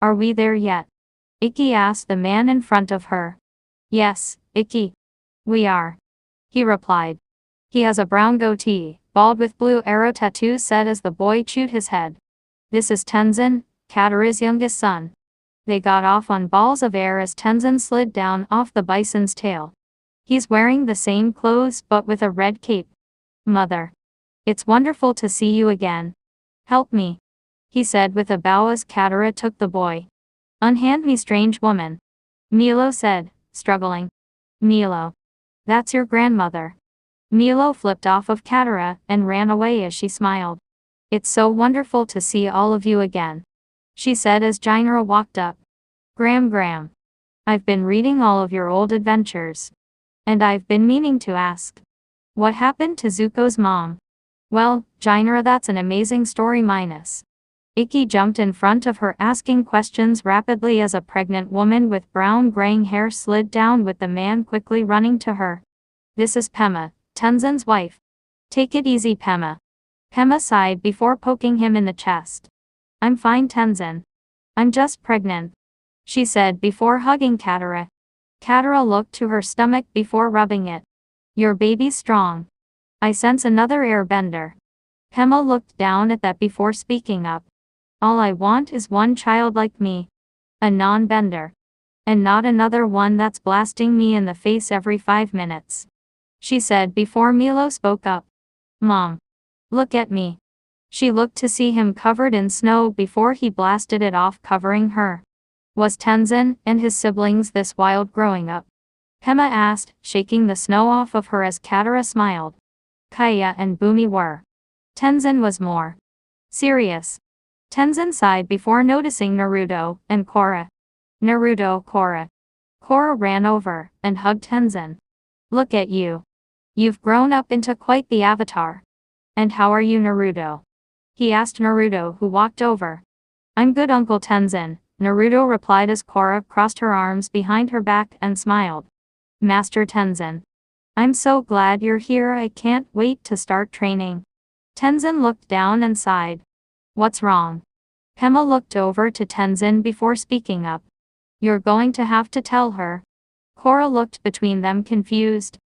Are we there yet? Ikki asked the man in front of her. Yes, Ikki. We are. He replied. He has a brown goatee, bald with blue arrow tattoos, said as the boy chewed his head. This is Tenzin, Katara's youngest son. They got off on balls of air as Tenzin slid down off the bison's tail. He's wearing the same clothes but with a red cape. Mother. It's wonderful to see you again. Help me. He said with a bow as Katara took the boy. Unhand me, strange woman. Milo said, struggling. Milo. That's your grandmother. Milo flipped off of Katara and ran away as she smiled. It's so wonderful to see all of you again, she said as Jinra walked up. Gram. I've been reading all of your old adventures. And I've been meaning to ask. What happened to Zuko's mom? Well, Jinra, that's an amazing story minus. Ikki jumped in front of her, asking questions rapidly as a pregnant woman with brown graying hair slid down with the man quickly running to her. This is Pema, Tenzin's wife. Take it easy, Pema. Pema sighed before poking him in the chest. I'm fine, Tenzin. I'm just pregnant, she said before hugging Katara. Katara looked to her stomach before rubbing it. Your baby's strong. I sense another airbender. Pema looked down at that before speaking up. All I want is one child like me. A non-bender. And not another one that's blasting me in the face every 5 minutes, she said before Milo spoke up. Mom. Look at me. She looked to see him covered in snow before he blasted it off, covering her. Was Tenzin and his siblings this wild growing up? Pema asked, shaking the snow off of her as Katara smiled. Kaya and Bumi were. Tenzin was more serious. Tenzin sighed before noticing Naruto and Korra. Naruto, Korra. Korra ran over and hugged Tenzin. Look at you. You've grown up into quite the avatar. And how are you, Naruto? He asked Naruto, who walked over. I'm good, Uncle Tenzin, Naruto replied as Korra crossed her arms behind her back and smiled. Master Tenzin. I'm so glad you're here, I can't wait to start training. Tenzin looked down and sighed. What's wrong? Pema looked over to Tenzin before speaking up. You're going to have to tell her. Korra looked between them confused.